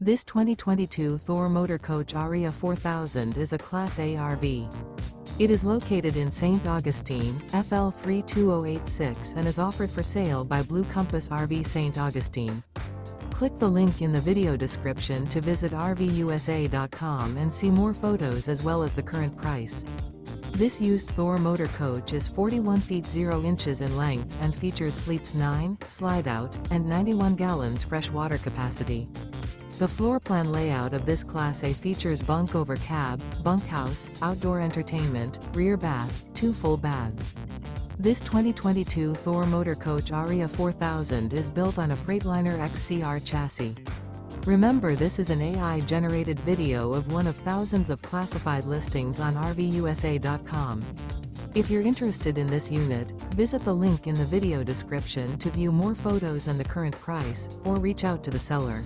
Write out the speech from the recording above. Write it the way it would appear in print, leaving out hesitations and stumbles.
This 2022 Thor Motor Coach Aria 4000 is a Class A RV. It is located in St. Augustine, FL 32086 and is offered for sale by Blue Compass RV St. Augustine. Click the link in the video description to visit RVUSA.com and see more photos as well as the current price. This used Thor Motor Coach is 41 feet 0 inches in length and features sleeps 9, slide-out, and 91 gallons fresh water capacity. The floor plan layout of this Class A features Bunk Over Cab, Bunkhouse, outdoor entertainment, rear bath, 2 full baths. This 2022 Thor Motor Coach Aria 4000 is built on a Freightliner XC-R chassis. Remember, this is an AI-generated video of one of thousands of classified listings on RVUSA.com. If you're interested in this unit, visit the link in the video description to view more photos and the current price, or reach out to the seller.